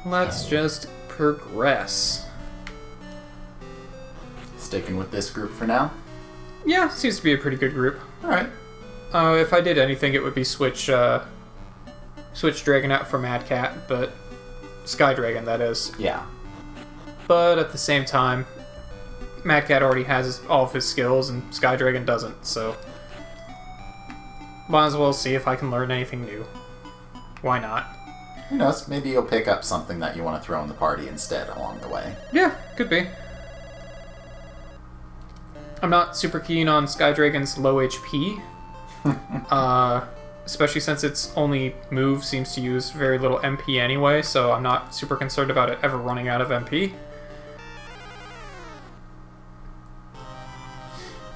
Let's just progress. Sticking with this group for now? Yeah, seems to be a pretty good group. Alright. If I did anything, it would be switch Dragon out for Mad Cat, but Sky Dragon, that is. Yeah. But at the same time, Mad Cat already has all of his skills, and Sky Dragon doesn't, so might as well see if I can learn anything new. Why not? Who knows? Maybe you'll pick up something that you want to throw in the party instead along the way. Yeah, could be. I'm not super keen on Sky Dragon's low HP. Especially since its only move seems to use very little MP anyway, so I'm not super concerned about it ever running out of MP.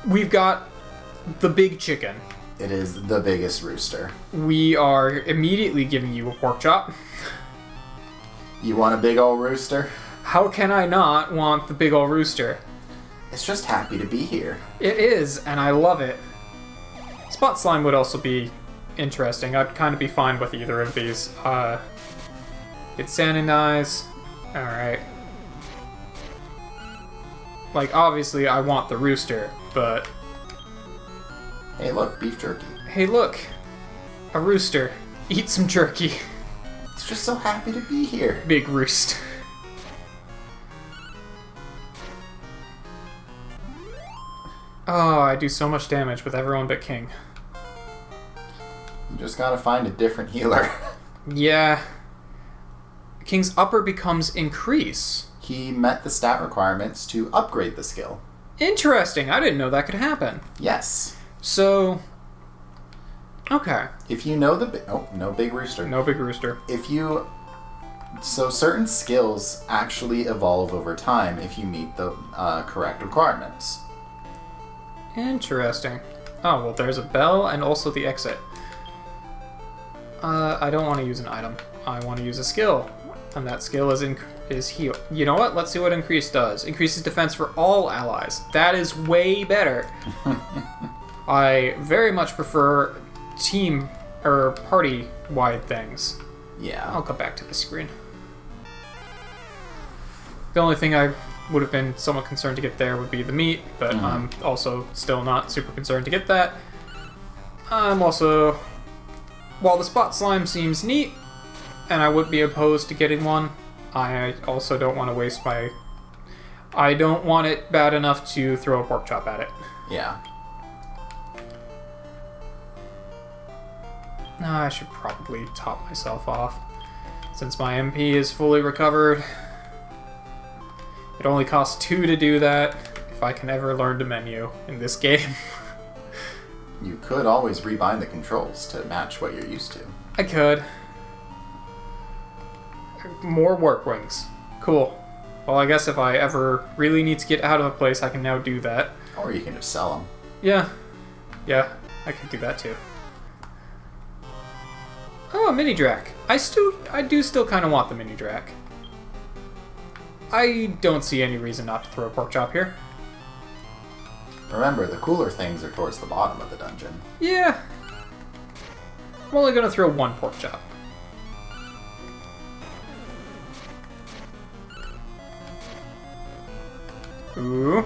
We've got the big chicken. It is the biggest rooster. We are immediately giving you a pork chop. You want a big ol' rooster? How can I not want the big ol' rooster? It's just happy to be here. It is, and I love it. Spot Slime would also be interesting. I'd kind of be fine with either of these. It's Sand and Eyes. Alright. Like, obviously I want the rooster, but... Hey look, beef jerky. Hey look! A rooster. Eat some jerky. It's just so happy to be here. Big roost. Oh, I do so much damage with everyone but King. You just gotta find a different healer. Yeah. King's upper becomes increase. He met the stat requirements to upgrade the skill. Interesting. I didn't know that could happen. Yes. So... Okay. If you know the... Oh, no big rooster. No big rooster. If you... So certain skills actually evolve over time if you meet the correct requirements. Interesting. Oh, well, there's a bell and also the exit. I don't want to use an item. I want to use a skill. And that skill is heal. You know what? Let's see what increase does. Increases defense for all allies. That is way better. I very much prefer team or party-wide things. Yeah. I'll go back to the screen. The only thing I would have been somewhat concerned to get there would be the meat, but I'm also still not super concerned to get that. I'm also... While the Spot Slime seems neat, and I would be opposed to getting one, I also don't want to waste my... I don't want it bad enough to throw a pork chop at it. Yeah. I should probably top myself off, since my MP is fully recovered. It only costs 2 to do that, if I can ever learn to menu in this game. You could always rebind the controls to match what you're used to. I could. More work wings. Cool. Well, I guess if I ever really need to get out of a place, I can now do that. Or you can just sell them. Yeah. Yeah, I could do that too. Oh, a mini drac. I do still kind of want the mini drac. I don't see any reason not to throw a pork chop here. Remember, the cooler things are towards the bottom of the dungeon. Yeah. I'm only gonna throw 1 pork chop. Ooh.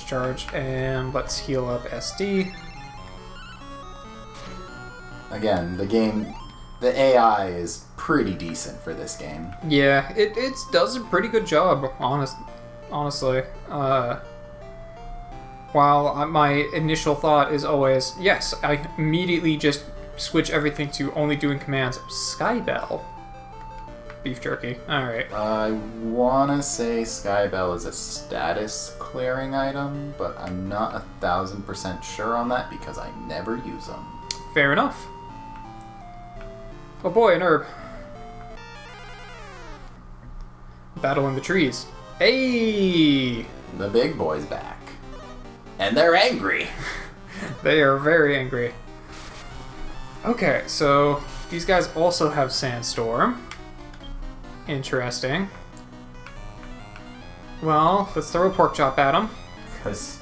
Charge, and let's heal up SD. Again, the AI is pretty decent for this game. Yeah, it does a pretty good job, honestly. While my initial thought is always, yes, I immediately just switch everything to only doing commands. Skybell. Beef jerky. Alright. I wanna say Skybell is a status clearing item, but I'm not 1000% sure on that because I never use them. Fair enough. Oh boy, an herb. Battle in the trees. Hey! The big boy's back. And they're angry. They are very angry. Okay, so these guys also have Sandstorm. Interesting. Well, let's throw a pork chop at them. Because,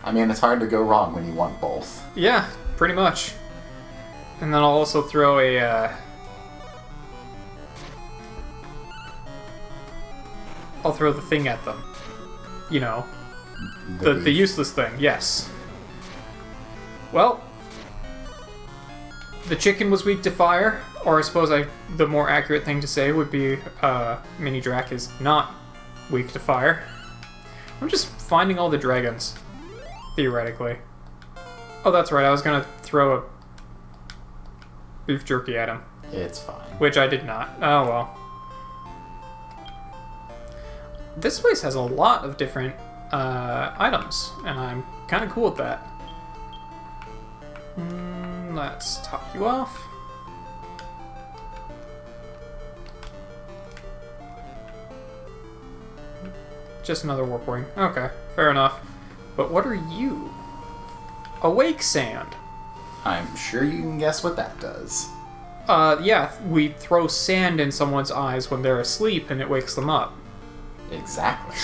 I mean, it's hard to go wrong when you want both. Yeah, pretty much. And then I'll also throw a... I'll throw the thing at them. You know. The useless thing, yes. Well, the chicken was weak to fire, or I suppose the more accurate thing to say would be Mini Drac is not weak to fire. I'm just finding all the dragons, theoretically. Oh, that's right, I was gonna throw a beef jerky at him. It's fine. Which I did not. Oh well. This place has a lot of different items, and I'm kind of cool with that. Let's top you off. Just another warp ring. Okay, fair enough. But what are you? Awake sand. I'm sure you can guess what that does. Yeah, we throw sand in someone's eyes when they're asleep and it wakes them up. Exactly.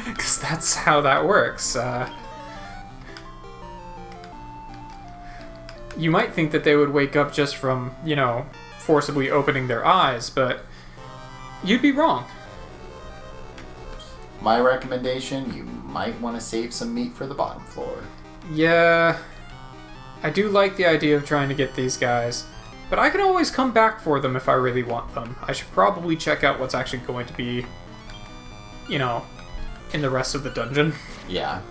Because that's how that works. You might think that they would wake up just from, you know, forcibly opening their eyes, but you'd be wrong. My recommendation, you might want to save some meat for the bottom floor. Yeah, I do like the idea of trying to get these guys, but I can always come back for them if I really want them. I should probably check out what's actually going to be, you know, in the rest of the dungeon. Yeah.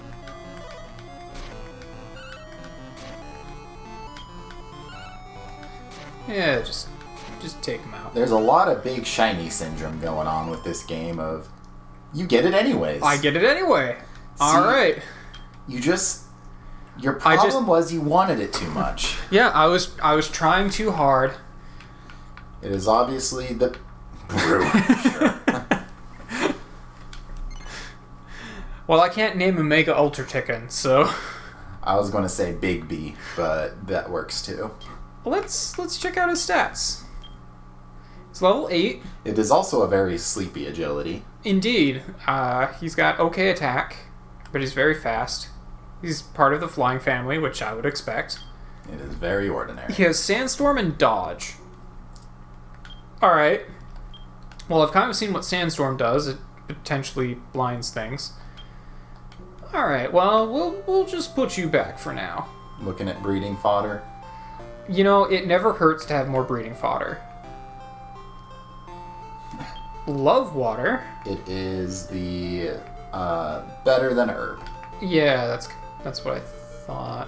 Yeah, just take them out. There's a lot of big shiny syndrome going on with this game of, you get it anyways. I get it anyway. Alright. Your problem was you wanted it too much. Yeah, I was trying too hard. It is obviously the brew. Sure. Well, I can't name a Mega Ultra Chicken, so... I was going to say Big B, but that works too. Let's check out his stats. It's level 8. It is also a very sleepy agility. Indeed. He's got okay attack, but he's very fast. He's part of the flying family, which I would expect. It is very ordinary. He has Sandstorm and Dodge. Alright. Well, I've kind of seen what Sandstorm does. It potentially blinds things. Alright, well, we'll just put you back for now. Looking at breeding fodder. You know, it never hurts to have more breeding fodder. Love water. It is the better than herb. Yeah, that's what I thought.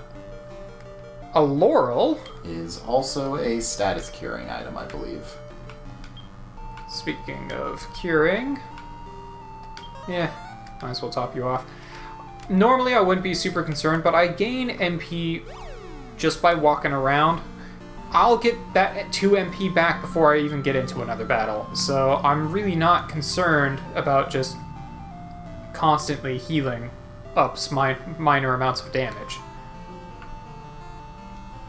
A laurel is also a status curing item, I believe. Speaking of curing, yeah, might as well top you off. Normally I wouldn't be super concerned, but I gain MP just by walking around. I'll get that 2 MP back before I even get into another battle, so I'm really not concerned about just constantly healing ups minor amounts of damage.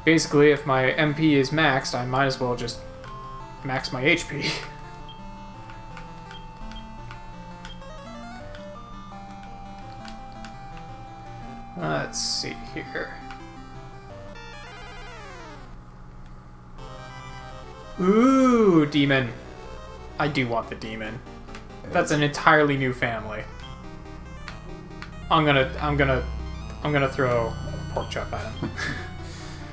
Basically, if my MP is maxed, I might as well just max my HP. Let's see here. Ooh, demon. I do want the demon. That's an entirely new family. I'm gonna throw a pork chop at him.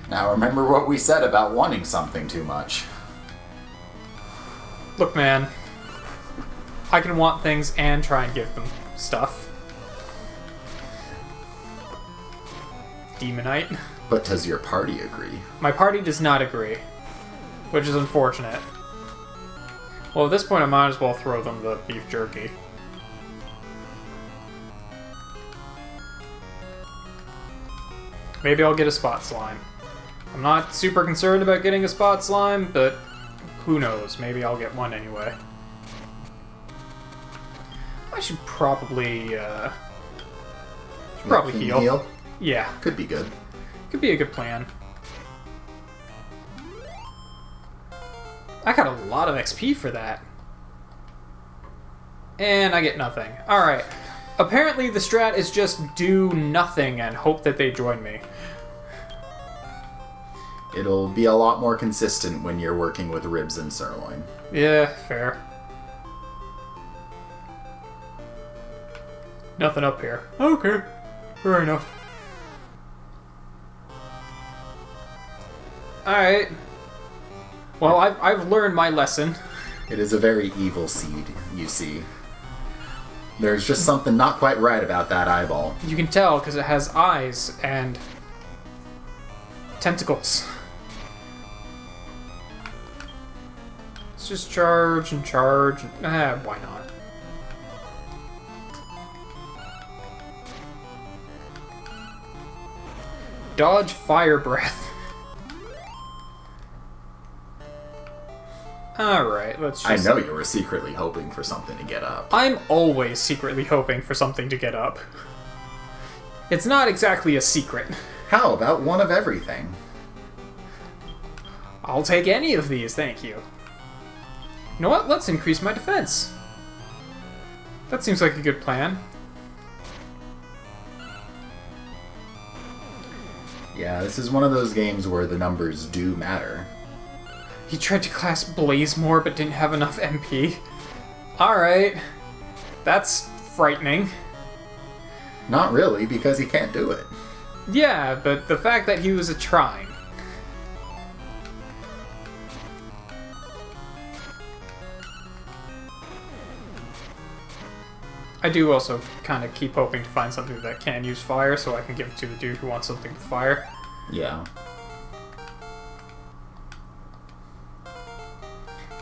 Now remember what we said about wanting something too much. Look, man. I can want things and try and give them stuff. Demonite. But does your party agree? My party does not agree, which is unfortunate. Well, at this point, I might as well throw them the beef jerky. Maybe I'll get a spot slime. I'm not super concerned about getting a spot slime, but who knows? Maybe I'll get one anyway. I should probably heal. Yeah. Could be good. Could be a good plan. I got a lot of XP for that. And I get nothing. Alright. Apparently the strat is just do nothing and hope that they join me. It'll be a lot more consistent when you're working with ribs and sirloin. Yeah, fair. Nothing up here. Okay, fair enough. Alright. Well, I've learned my lesson. It is a very evil seed, you see. There's just something not quite right about that eyeball. You can tell because it has eyes and tentacles. Let's just charge and charge. Why not? Dodge fire breath. Alright, let's just... I know you were secretly hoping for something to get up. I'm always secretly hoping for something to get up. It's not exactly a secret. How about one of everything? I'll take any of these, thank you. You know what? Let's increase my defense. That seems like a good plan. Yeah, this is one of those games where the numbers do matter. He tried to class Blaze more but didn't have enough MP. Alright. That's frightening. Not really, because he can't do it. Yeah, but the fact that he was trying. I do also kind of keep hoping to find something that can use fire so I can give it to the dude who wants something with fire. Yeah.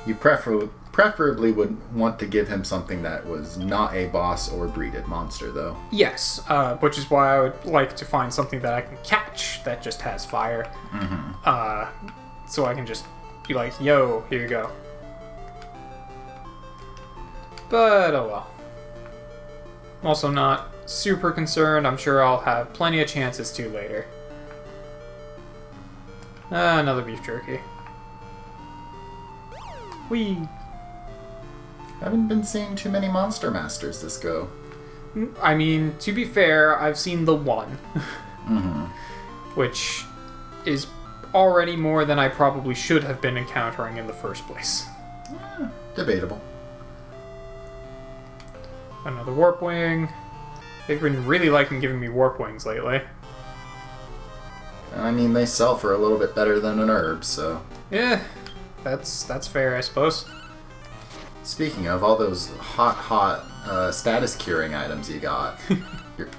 You preferably would want to give him something that was not a boss or breeded monster, though. Yes, which is why I would like to find something that I can catch that just has fire. Mm-hmm. So I can just be like, yo, here you go. But, oh well. I'm also not super concerned. I'm sure I'll have plenty of chances to later. Another beef jerky. Whee! Haven't been seeing too many Monster Masters this go. I mean, to be fair, I've seen the one. Mm-hmm. Which is already more than I probably should have been encountering in the first place. Debatable. Another Warp Wing. They've been really liking giving me Warp Wings lately. I mean, they sell for a little bit better than an herb, so... Yeah, that's fair, I suppose. Speaking of all those hot status curing items you got,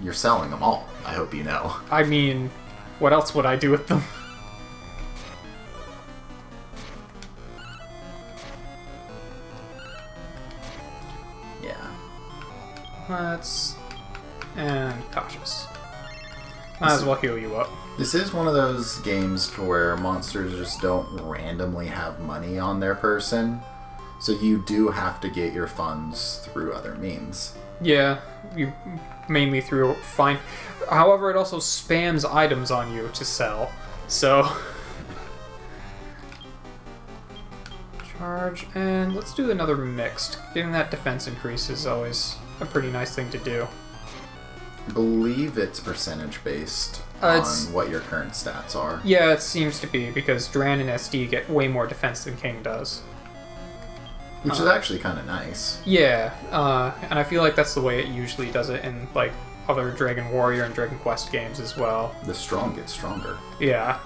you're selling them all, I hope you know. I mean, what else would I do with them? Yeah. And cautious. Might as well heal you up. This is one of those games to where monsters just don't randomly have money on their person, so you do have to get your funds through other means. Yeah, you mainly through find. However, it also spams items on you to sell, so... Charge, and let's do another mixed. Getting that defense increase is always a pretty nice thing to do. I believe it's percentage based on what your current stats are. Yeah, it seems to be, because Dran and SD get way more defense than King does. Which is actually kind of nice. Yeah, and I feel like that's the way it usually does it in, like, other Dragon Warrior and Dragon Quest games as well. The strong get stronger. Yeah,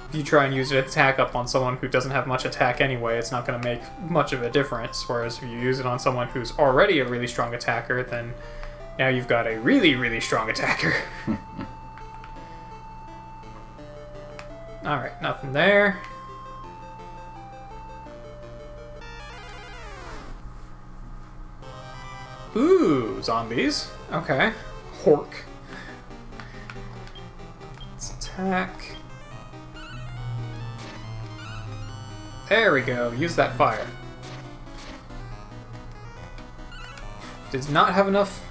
if you try and use an attack up on someone who doesn't have much attack anyway, it's not going to make much of a difference, whereas if you use it on someone who's already a really strong attacker, then now you've got a really, really strong attacker. Alright, nothing there. Ooh, zombies. Okay. Hork. Let's attack. There we go. Use that fire. Does not have enough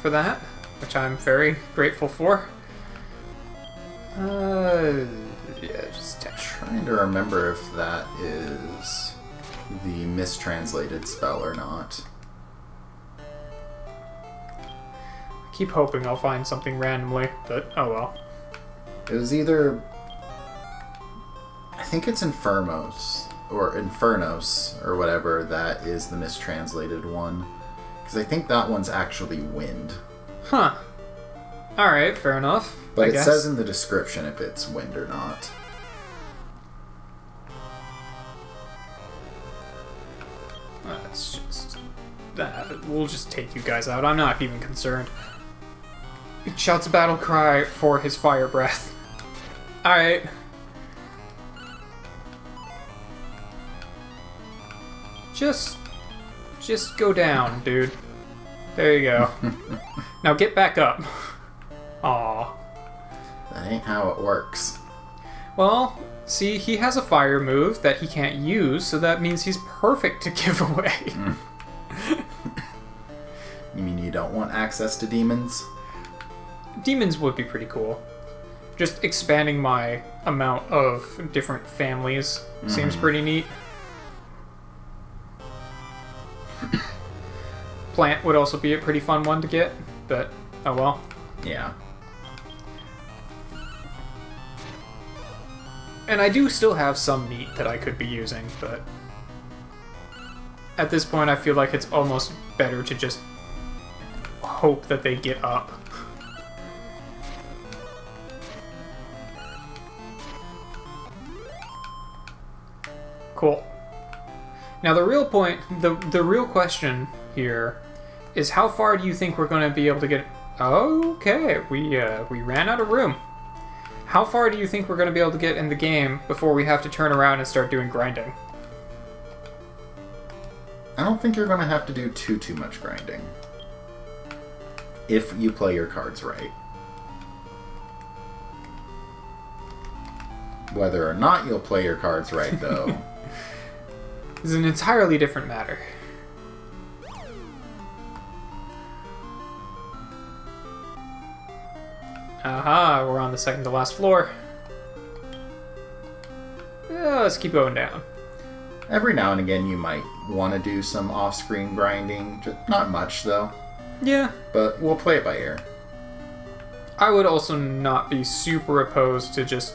for that, which I'm very grateful for. Yeah, just trying to remember if that is the mistranslated spell or not. I keep hoping I'll find something randomly, but oh well. It was either think it's Infernos or whatever that is the mistranslated one. Because I think that one's actually wind. Huh. Alright, fair enough. But it says in the description if it's wind or not. That's just... we'll just take you guys out. I'm not even concerned. He shouts a battle cry for his fire breath. Alright. Just go down, dude. There you go. Now get back up. Aw. That ain't how it works. Well, see, he has a fire move that he can't use, so that means he's perfect to give away. You mean you don't want access to demons? Demons would be pretty cool. Just expanding my amount of different families seems pretty neat. Plant would also be a pretty fun one to get, but oh well. Yeah. And I do still have some meat that I could be using, but at this point I feel like it's almost better to just hope that they get up. Cool. Now the real point, the real question here is how far do you think we're going to be able to get... Okay, we ran out of room. How far do you think we're going to be able to get in the game before we have to turn around and start doing grinding? I don't think you're going to have to do too much grinding. If you play your cards right. Whether or not you'll play your cards right, though... is an entirely different matter. Aha, we're on the second to last floor. Let's keep going down. Every now and again you might want to do some off-screen grinding. Just not much, though. Yeah. But we'll play it by ear. I would also not be super opposed to just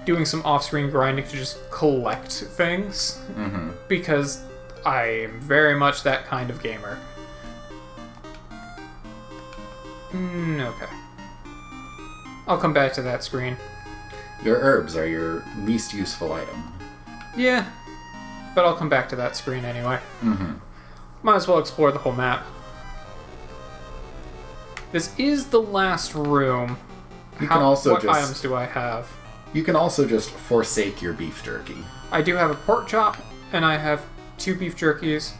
doing some off-screen grinding to just collect things. Mm-hmm. Because I am very much that kind of gamer. Okay. I'll come back to that screen. Your herbs are your least useful item. Yeah, but I'll come back to that screen anyway. Mm-hmm. Might as well explore the whole map. This is the last room. What items do I have? You can also just forsake your beef jerky. I do have a pork chop, and I have 2 beef jerkies.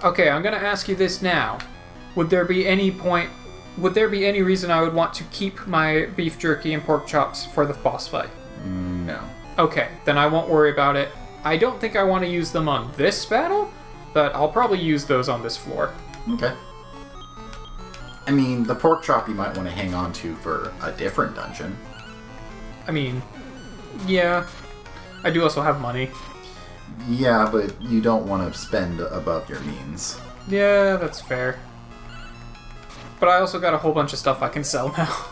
Okay, I'm gonna ask you this now. Would there be any reason I would want to keep my beef jerky and pork chops for the boss fight? No. Okay, then I won't worry about it. I don't think I want to use them on this battle, but I'll probably use those on this floor. Okay. I mean, the pork chop you might want to hang on to for a different dungeon. I mean, yeah. I do also have money. Yeah, but you don't want to spend above your means. Yeah, that's fair. But I also got a whole bunch of stuff I can sell now.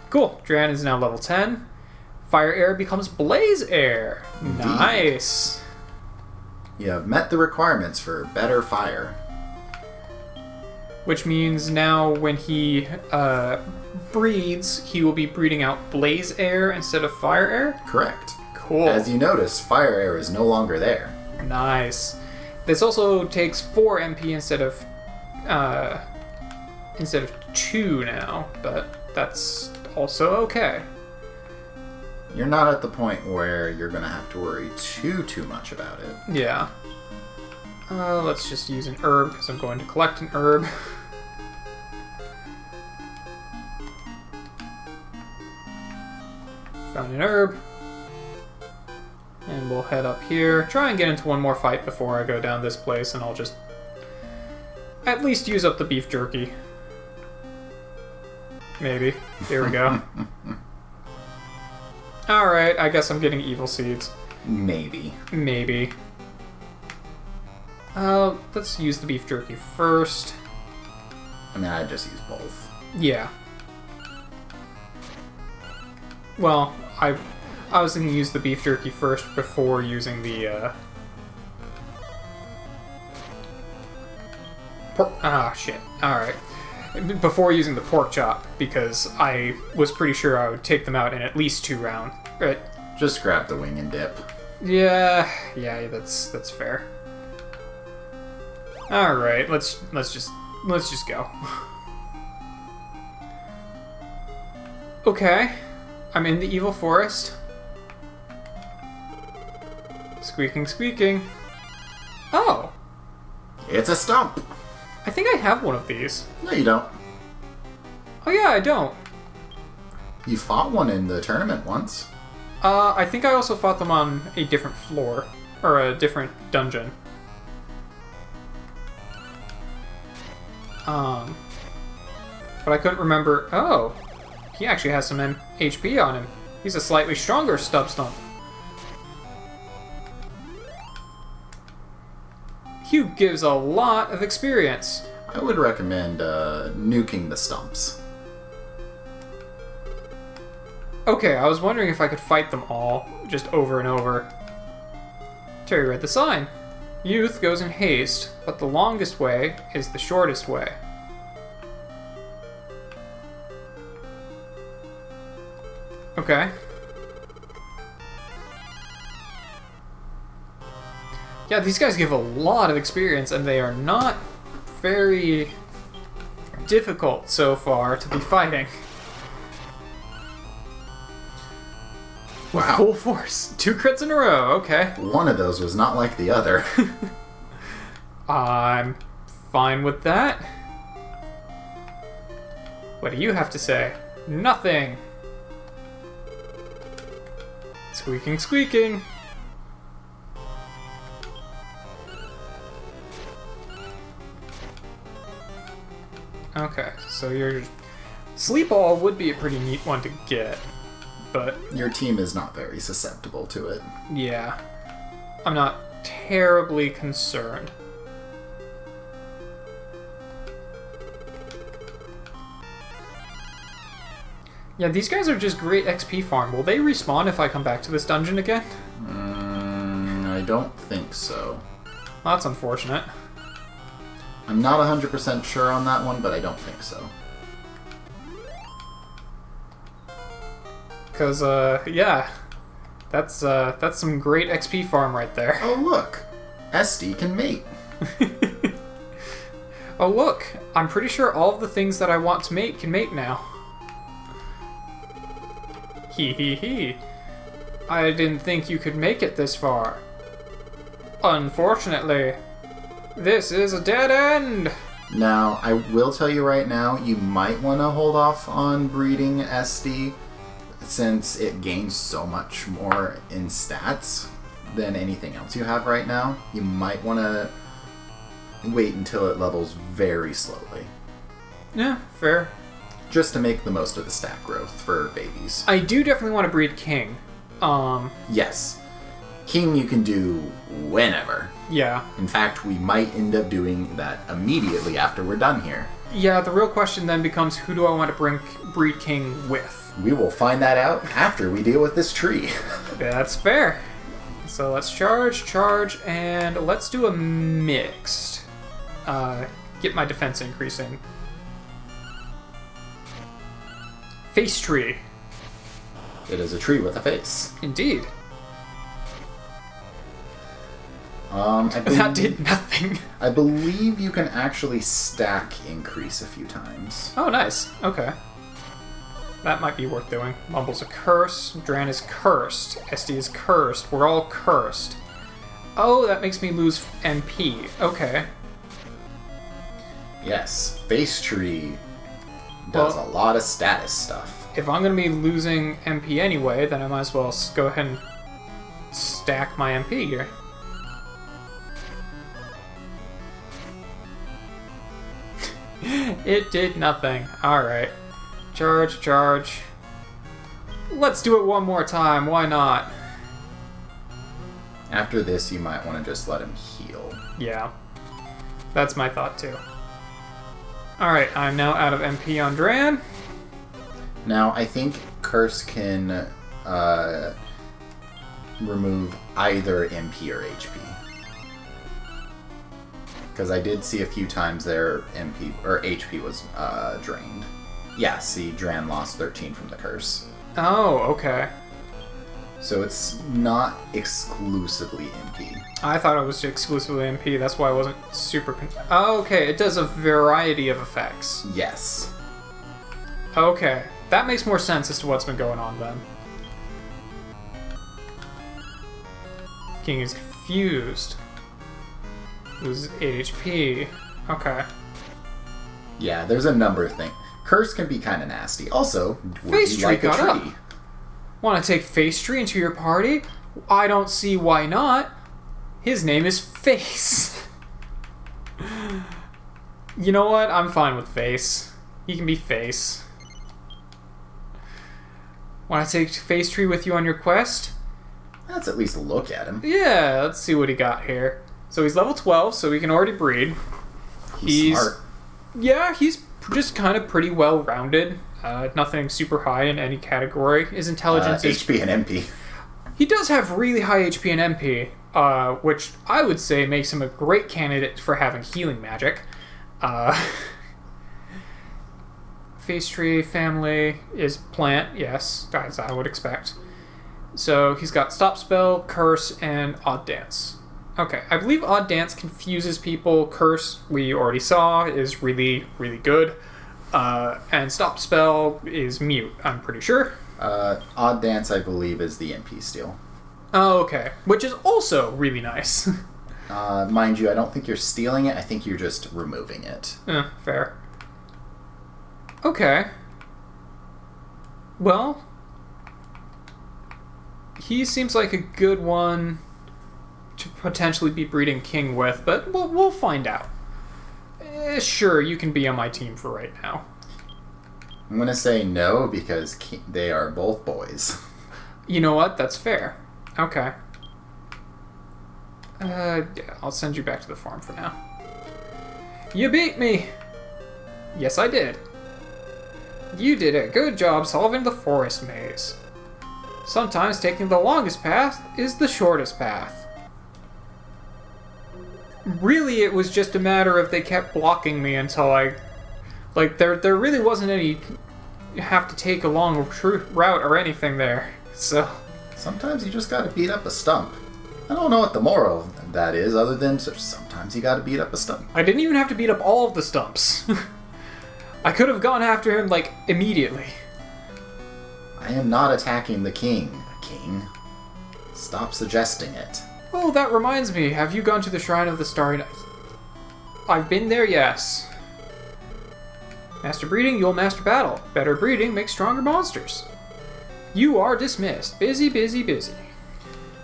Cool. Dran is now level 10. Fire air becomes blaze air. Indeed. Nice. You have met the requirements for better fire. Which means now when he breeds, he will be breeding out blaze air instead of fire air? Correct. Cool. As you notice, fire air is no longer there. Nice. This also takes 4 MP instead of 2 now, but that's also okay. You're not at the point where you're going to have to worry too much about it. Yeah. Let's just use an herb, because I'm going to collect an herb. Found an herb. And we'll head up here. Try and get into one more fight before I go down this place, and I'll just at least use up the beef jerky. Maybe. Here we go. Alright, I guess I'm getting evil seeds. Maybe. Maybe. Let's use the beef jerky first. I mean, I'd just use both. Yeah. Well, I was thinking use the beef jerky first before using the, shit. Alright. Before using the pork chop, because I was pretty sure I would take them out in at least 2 rounds. Right? Just grab the wing and dip. Yeah, that's fair. Alright, let's just go. Okay. I'm in the evil forest. Squeaking. Oh! It's a stump! I think I have one of these. No, you don't. Oh yeah, I don't. You fought one in the tournament once. I think I also fought them on a different floor. Or a different dungeon. But I couldn't remember... Oh! He actually has some HP on him. He's a slightly stronger Stub Stump. Hugh gives a lot of experience. I would recommend nuking the stumps. Okay, I was wondering if I could fight them all, just over and over. Terry read the sign. Youth goes in haste, but the longest way is the shortest way. Okay. Yeah, these guys give a lot of experience, and they are not very difficult so far to be fighting. With Wow. full force. 2 crits in a row, okay. One of those was not like the other. I'm fine with that. What do you have to say? Nothing. Squeaking. Okay, so your sleep ball would be a pretty neat one to get, but Your team is not very susceptible to it. yeah, I'm not terribly concerned. Yeah, these guys are just great XP farm. Will they respawn if I come back to this dungeon again? I don't think so. Well, that's unfortunate. I'm not 100% sure on that one, but I don't think so. Cause yeah, that's some great XP farm right there. Oh look, SD can mate. Oh look, I'm pretty sure all of the things that I want to mate can mate now. Hee. I didn't think you could make it this far. Unfortunately, this is a dead end. Now, I will tell you right now, you might want to hold off on breeding SD since it gains so much more in stats than anything else you have right now. You might want to wait until it levels very slowly. Yeah, fair. Just to make the most of the stat growth for babies. I do definitely want to breed King. Yes. King you can do whenever. Yeah. In fact, we might end up doing that immediately after we're done here. Yeah, the real question then becomes who do I want to breed King with? We will find that out after we deal with this tree. That's fair. So let's charge, and let's do a mixed. Get my defense increasing. Face tree. It is a tree with a face. Indeed. I That did nothing. I believe you can actually stack increase a few times. Oh, nice. Okay. That might be worth doing. Mumble's a curse. Dran is cursed. SD is cursed. We're all cursed. Oh, that makes me lose MP. Okay. Yes, face tree does a lot of status stuff. If I'm going to be losing MP anyway, then I might as well go ahead and stack my MP here. It did nothing. Alright. Charge. Let's do it one more time. Why not? After this, you might want to just let him heal. Yeah. That's my thought too. Alright, I'm now out of MP on Dran. Now, I think Curse can remove either MP or HP. Because I did see a few times their MP or HP was drained. Yeah, see, Dran lost 13 from the curse. Oh, okay. So it's not exclusively MP. I thought it was exclusively MP, that's why I wasn't super oh, okay, it does a variety of effects. Yes. Okay, that makes more sense as to what's been going on then. King is confused. Loses 8 HP. Okay. Yeah, there's a number of things. Curse can be kind of nasty. Also, would Face you Tree like a got tree? up. Want to take Face Tree into your party? I don't see why not. His name is Face. You know what? I'm fine with Face. He can be Face. Want to take Face Tree with you on your quest? Let's at least look at him. Yeah, let's see what he got here. So he's level 12, so he can already breed. He's smart. Yeah, he's just kind of pretty well-rounded. Nothing super high in any category. His intelligence is... HP and MP. He does have really high HP and MP, which I would say makes him a great candidate for having healing magic. Face Tree family is plant, yes, as I would expect. So he's got Stop Spell, Curse, and Odd Dance. Okay, I believe Odd Dance confuses people. Curse, we already saw, is really, really good. And Stop Spell is mute, I'm pretty sure. Odd Dance, I believe, is the MP steal. Oh, okay. Which is also really nice. Mind you, I don't think you're stealing it. I think you're just removing it. Fair. Okay. Well, he seems like a good one to potentially be breeding King with, but we'll find out. Sure, you can be on my team for right now. I'm going to say no because they are both boys. You know what? That's fair. Okay. Yeah, I'll send you back to the farm for now. You beat me! Yes, I did. You did a good job solving the forest maze. Sometimes taking the longest path is the shortest path. Really, it was just a matter of they kept blocking me until I... Like, there really wasn't any... have to take a long route or anything there, so... Sometimes you just gotta beat up a stump. I don't know what the moral of that is, other than sometimes you gotta beat up a stump. I didn't even have to beat up all of the stumps. I could have gone after him, like, immediately. I am not attacking the king, King. Stop suggesting it. Oh, that reminds me. Have you gone to the Shrine of the Starry Night? I've been there, yes. Master breeding, you'll master battle. Better breeding makes stronger monsters. You are dismissed. Busy, busy, busy.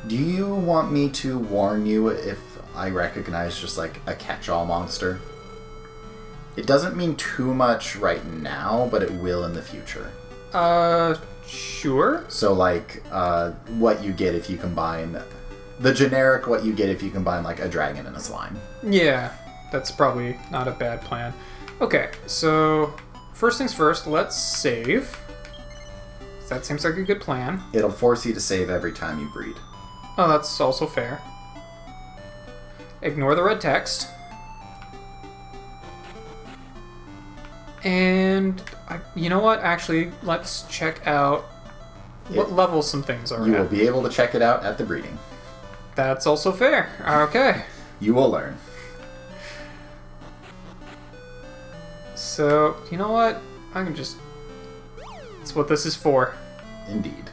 Do you want me to warn you if I recognize just like a catch-all monster? It doesn't mean too much right now, but it will in the future. Sure. So like, what you get if you combine... The generic what you get if you combine like a dragon and a slime. Yeah, that's probably not a bad plan. Okay, so first things first, let's save. That seems like a good plan. It'll force you to save every time you breed. Oh, that's also fair. Ignore the red text. And, you know what? Actually, let's check out what level some things are You at. will be able to check it out at the breeding. That's also fair. Okay. You will learn. So, you know what? I can just... That's what this is for. Indeed.